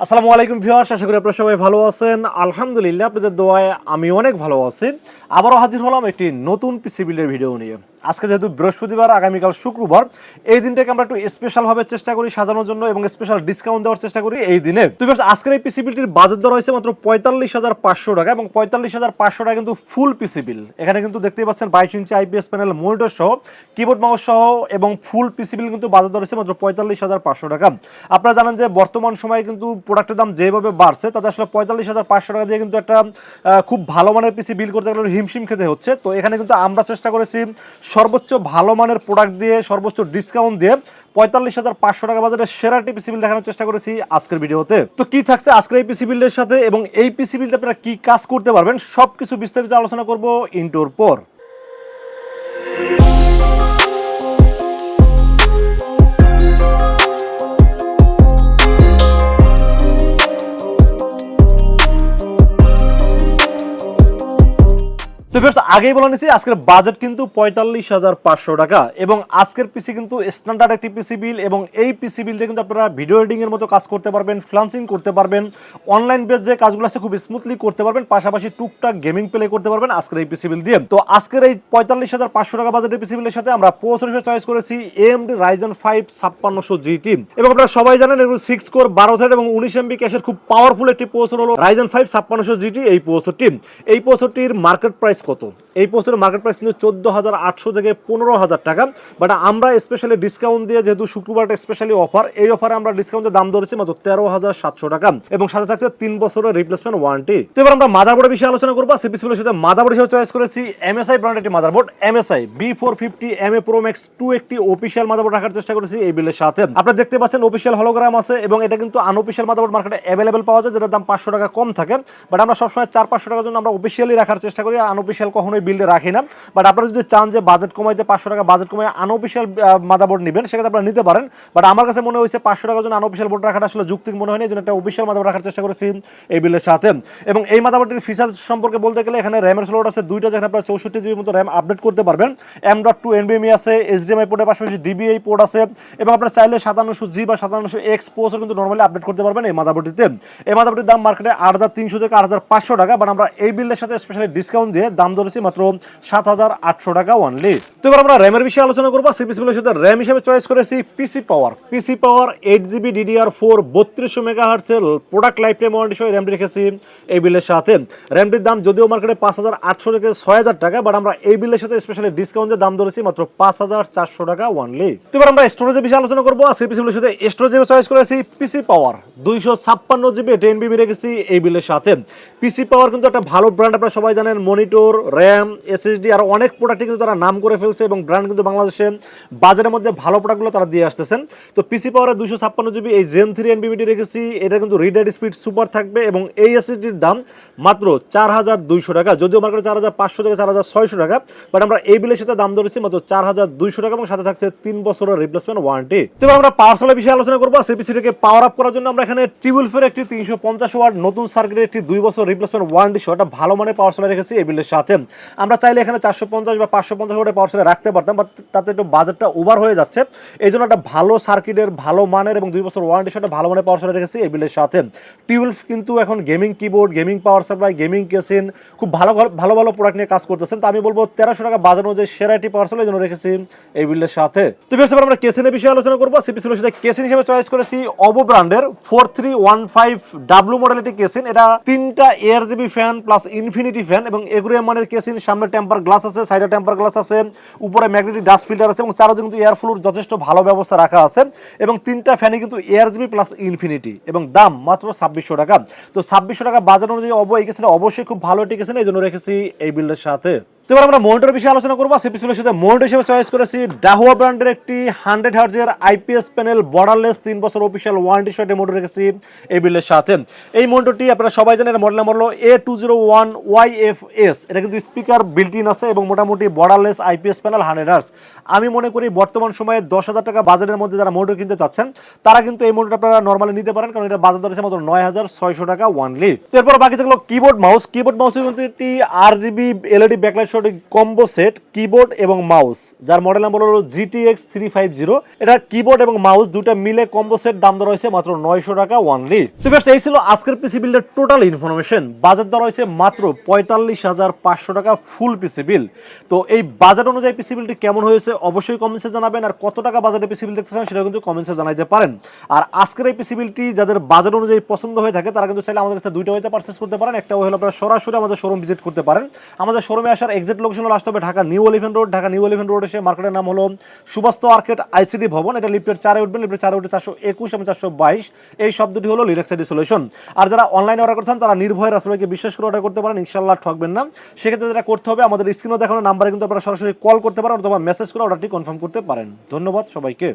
আসসালামু আলাইকুম ভিউয়ার্স, আশা করি আপনারা সবাই ভালো আছেন। আলহামদুলিল্লাহ, আপনাদের দোয়ায় আমি অনেক ভালো আছি। আবারও হাজির হলাম একটি নতুন পিসি বিল্ডের ভিডিও নিয়ে। আজকে যেহেতু বৃহস্পতিবার, আগামীকাল শুক্রবার, এই দিনটাকে আমরা একটু স্পেশালভাবে চেষ্টা করি সাজানোর জন্য এবং স্পেশাল ডিসকাউন্ট দেওয়ার চেষ্টা করি এই দিনে। তো ভিউয়ার্স, আজকের এই পিসি বিলটির বাজেট দর হয়েছে মাত্র ৪৫,৫০০ টাকা এবং ৪৫,৫০০ টাকা কিন্তু ফুল পিসি বিল। এখানে কিন্তু দেখতেই পাচ্ছেন 22 ইঞ্চি আইপিএস প্যানেল, মনিটর সহ, কিবোর্ড মাউস সহ এবং ফুল পিসি বিল কিন্তু বাজেট দর হয়েছে মাত্র ৪৫,৫০০ টাকা। আপনারা জানেন যে বর্তমান সময়ে কিন্তু প্রোডাক্টের দাম যেভাবে বাড়ছে তাতে আসলে ৪৫,৫০০ টাকা দিয়ে কিন্তু একটা খুব ভালো মানের পিসি বিল করতে গেলে হিমশিম খেতে হচ্ছে। তো এখানে কিন্তু আমরা চেষ্টা করেছি সর্বোচ্চ ভালো মানের প্রোডাক্ট দিয়ে, সর্বোচ্চ ডিসকাউন্ট দিয়ে ৪৫,৫০০ টাকা বাজারের সেরা একটি পিসি বিল দেখানোর চেষ্টা করেছি আজকের ভিডিওতে। তো কি থাকছে আজকের এই পিসি বিলের সাথে এবং এই পিসি বিলতে আপনারা কি কাজ করতে পারবেন সবকিছু বিস্তারিত আলোচনা করব ইন্টোর পর। তো ভিউয়ার্স, আগেই বলে নিছি আজকের বাজেট কিন্তু ৪৫,৫০০ টাকা এবং আজকের পিসি কিন্তু স্ট্যান্ডার্ড একটি পিসি বিল এবং এই পিসি বিল দিয়ে কিন্তু আপনারা ভিডিও এডিটিং এর মতো কাজ করতে পারবেন, ফ্রিল্যান্সিং করতে পারবেন, অনলাইন বেস যে কাজগুলো আছে খুব স্মুথলি করতে পারবেন, পাশাপাশি টুকটাক গেমিং প্লে করতে পারবেন আজকের এই পিসি বিল দিয়ে। তো আজকের এই ৪৫,৫০০ টাকা বাজেটের পিসি বিলের সাথে আমরা প্রসেসর হিসেবে চয়েস করেছি AMD Ryzen 5 5600 GT এবং আপনারা সবাই জানেন এর 6 কোর 12 থ্রেড এবং 19 MB ক্যাশের খুব পাওয়ারফুল একটি প্রসেসর হলো Ryzen 5 5600 GT। এই প্রসেসরটির মার্কেট প্রাইস কত? এই প্রসেসরের মার্কেট প্রাইস কিন্তু ১৪,৮০০ থেকে ১৫,০০০ টাকা। বাট আমরা স্পেশালি ডিসকাউন্ট দিয়ে, যেহেতু শুক্রবারটা স্পেশালি অফার, এই অফারে আমরা ডিসকাউন্টের দাম ধরেছি মাত্র ১৩,৭০০ টাকা এবং সাথে থাকছে 3 বছরের রিপ্লেসমেন্ট ওয়ারেন্টি। তো এবার আমরা মাদারবোর্ডের বিষয়ে আলোচনা করবো। সিপিসিবির সাথে মাদারবোর্ড হিসেবে চয়েস করেছি MSI ব্র্যান্ডের একটি motherboard, MSI B450 MA Pro Max 2 একটি অফিশিয়াল মাদারবোর্ড রাখার চেষ্টা করেছি এই বিলের সাথে। আপনারা দেখতে পাচ্ছেন অফিশিয়াল হলোগ্রাম আছে এবং এটা কিন্তু আনঅফিশিয়াল মাদারবোর্ড মার্কেটে অ্যাভেলেবেল পাওয়া যায়, যেটার দাম ৫০০ টাকা কম থাকে। বাট আমরা সবসময় ৪-৫০০ টাকার জন্য আমরা অফিশিয়ালি রাখার চেষ্টা করি, আনঅফিশিয়াল কখনোই বিল্ডে রাখি না। বাট আপনারা যদি চান যে বাজেট কমাইতে ৫০০ টাকা বাজেট কমাই আনঅফিশিয়াল মাদারবোর্ড নেবেন, সেক্ষেত্রে আপনারা নিতে পারেন। বাট আমার কাছে মনে হয়েছে ৫০০ টাকার জন্য আনঅফিশিয়াল বোর্ড রাখাটা আসলে যৌক্তিক মনে হয়নি, এই জন্য একটা অফিশিয়াল মাদারবোর্ড রাখার চেষ্টা করেছি এই বিলের সাথে। এবং এই মাদারবোর্ডের ফিচার্স সম্পর্কে বলতে গেলে এখানে র্যামের স্লট আছে দুইটা, যেখানে আপনারা ৬৪ জিবির মতো র্যাম আপডেট করতে পারবেন। M.2 NVMe আছে, HDMI পোর্টের পাশাপাশি DVI পোর্ট আছে এবং আপনারা চাইলে 5700G বা 5700X প্রসেসর কিন্তু নরমালি আপডেট করতে পারবেন এই মাদারবোর্ডটিতে। এই মাদারবোর্ডের দাম মার্কেটে ৮৩০০ থেকে ৮৫০০ টাকা, বাট আমরা এই বিলের সাথে স্পেশালি ডিসকাউন্ট দিয়ে দাম ধরেছি মাত্র ৭,৮০০ টাকা অনলি। তো এবার আমরা র্যামের বিষয়ে আলোচনা করবো। সিপিসিবির সাথে র্যাম হিসেবে চয়েস করেছি পিসি পাওয়ার 8GB DDR4 3200 MHz এর প্রোডাক্ট লাইফ টাইম ওয়ারেন্টি সহ র্যামটি রেখেছি এই বিলের সাথে। র্যামটির দাম যদিও মার্কেটে ৫,৮০০ থেকে ৬,০০০ টাকা, বাট আমরা এই বিলের সাথে স্পেশালি ডিসকাউন্টের দাম ধরেছি মাত্র ৫,৪০০ টাকা অনলি। তো এবার আমরা স্টোরেজের বিষয়ে আলোচনা করবো। সিপিসিবির সাথে স্টোরেজ হিসেবে চয়েস করেছি পিসি পাওয়ার 256GB 10GB রেখেছি এই বিলের সাথে। পিসি পাওয়ার কিন্তু একটা ভালো ব্র্যান্ড, আপনারা সবাই জানেন। মনিটর, র্যাম, SSD আর অনেক প্রোডাক্ট কিন্তু তারা নাম করে ফেলছে এবং ব্র্যান্ড কিন্তু বাংলাদেশে বাজারের মধ্যে ভালো প্রোডাক্টগুলো তারা দিয়ে আসতেছেন। তো পিসি পাওয়ারে 256GB এই Zen 3 NVMe রেখেছি। এটা কিন্তু রিড রাইট স্পিড সুপার থাকবে এবং এই এসএসডির দাম মাত্র ৪,২০০ টাকা, যদিও মার্কেটে ৪,৫০০ থেকে ৪,৬০০ টাকা, বাট আমরা এই বিলের সাথে দাম ধরেছি মাত্র ৪,২০০ টাকা এবং সাথে থাকছে 3 বছরের রিপ্লেসমেন্ট ওয়ারেন্টি। তো আমরা পাওয়ার সাপ্লাই বিষয়ে আলোচনা করবো। সিপিসিটাকে পাওয়ার আপ করার জন্য আমরা এখানে টিউবওয়েলভের একটি ৩৫০ ওয়াট নতুন সার্কিটের একটি 2 বছর রিপ্লেসমেন্ট ওয়ারেন্টি সহ একটা ভালো মানের পাওয়ার সাপ্লাই রেখেছি এই বিলের সাথে। আমরা চাইলে এখানে ৪৫০ বা ৫৫০ ওয়াটের পাওয়ার সাপ্লাই রাখতে পারতাম, বাট তাতে একটু বাজেটটা ওভার হয়ে যাচ্ছে। এই জন্য একটা ভালো সার্কিটের, ভালো মানের এবং 2 বছর ওয়ারেন্টি সাথে ভালো মানের পাওয়ার সাপ্লাই রেখেছি এই বিলের সাথে। টিউবওয়েলভ কিন্তু এখন gaming keyboard, gaming power supply, gaming casing খুব ভালো ভালো প্রোডাক্ট নিয়ে কাজ করতেছেন। তো আমি বলবো ১৩০০ টাকা বাজার অনুযায়ী সেরা একটি পাওয়ার সাপ্লাই জন্য রেখেছি এই বিলের সাথে। তো এবার আমরা কেসিনের বিষয়ে আলোচনা করবো। সিপিসির সাথে কেসিন হিসেবে চয়েস করেছি OVO ব্র্যান্ডের 4315W মডেল একটি কেসিন। এটা 3টা ARGB fan plus infinity fan এবং এগুরিয়াম মানের কেসিন। সামনে টেম্পার গ্লাস আছে, সাইডে টেম্পার গ্লাস আছে, উপরে ম্যাগনেটিক ডাস্ট ফিল্টার আছে এবং চারদিকে কিন্তু এয়ার ফ্লোর যথেষ্ট ভালো ব্যবস্থা রাখা আছে এবং 3টা ফ্যানই কিন্তু ARGB প্লাস ইনফিনিটি এবং দাম মাত্র ২৬০০ টাকা। তো ২৬০০ টাকা বাজার অনুযায়ী OVO এই কেসিনটা অবশ্যই খুব ভালো একটি কেসিন, এই জন্য রেখেছি এই বিল্ডের সাথে। তো এবার আমরা মনিটরের বিষয়ে আলোচনা করবো। সিপিসির সাথে মনিটর হিসেবে চয়েস করেছি ডাহুয়া ব্র্যান্ডের একটি 100 Hz এর IPS প্যানেল বর্ডারলেস 3 বছর অফিশিয়াল ওয়ারেন্টি সহ মনিটর রেখেছি এই বিলের সাথে। এই মনিটরটি আপনারা সবাই জানেন, মডেল নাম্বার হলো A201YFS। এটা কিন্তু স্পিকার বিল্ট ইন আছে এবং মোটামুটি বর্ডারলেস IPS প্যানেল 100 Hz। আমি মনে করি বর্তমান সময়ে ১০,০০০ টাকা বাজেটের মধ্যে যারা মনিটর কিনতে চাচ্ছেন তারা কিন্তু এই মনিটর আপনারা নরমালি নিতে পারেন, কারণ এটা বাজার দর মাত্র ৯,৬০০ টাকা অনলি। এরপর বাকি থাকলো কিবোর্ড মাউস। কিবোর্ড মাউসের মধ্যে একটি RGB LED ব্যাকলাইট সহ একটি কম্বো সেট কিবোর্ড এবং মাউস, যার মডেল নাম্বার হলো GTX 350। এটা কিবোর্ড এবং মাউস দুটো মিলে কম্বো সেট, দাম দর হয়েছে মাত্র 900 টাকা অনলি। তো বেশ, এই ছিল আজকের পিসি বিল্ডের টোটাল ইনফরমেশন। বাজেট দর হয়েছে মাত্র 45,500 টাকা ফুল পিসি বিল। তো এই বাজেট অনুযায়ী পিসি বিলটি কেমন হয়েছে অবশ্যই কমেন্টসে জানাবেন, আর কত টাকা বাজেটে পিসি বিল দেখতে চান সেটা কিন্তু কমেন্টসে জানাইতে পারেন। আর আজকের এই পিসি বিলটি যাদের বাজেট অনুযায়ী পছন্দ হয়ে থাকে তারা কিন্তু চাইলে আমাদের কাছে দুইটা হইতে পারচেজ করতে পারেন। একটা হলো আপনারা সরাসরি আমাদের শোরুম ভিজিট করতে পারেন। আমাদের শোরুমে আসার এক্সাক্ট লোকেশন হলো আসতে হবে Dhaka new elephant road. Dhaka new elephant road এসে মার্কেটের নাম হলো সুবাস্ত আর্কেড আইসিডি ভবন। এটা লিফটের 4 উঠবেন, লিফটের 4 উঠে 421 এবং 422 এই শব্দটি হলো লিরেক্স আইডি সলিউশন। আর যারা অনলাইনে অর্ডার করছেন তারা নির্ভয়ে রাসূলকে বিশ্বাস করে অর্ডার করতে পারেন, ইনশাআল্লাহ ঠকবেন না। সেক্ষেত্রে যেটা করতে হবে, আমাদের স্ক্রিনে দেখানো নাম্বারে কিন্তু আপনারা সরাসরি কল করতে পারেন অথবা মেসেজ করে অর্ডারটি কনফার্ম করতে পারেন। ধন্যবাদ সবাইকে।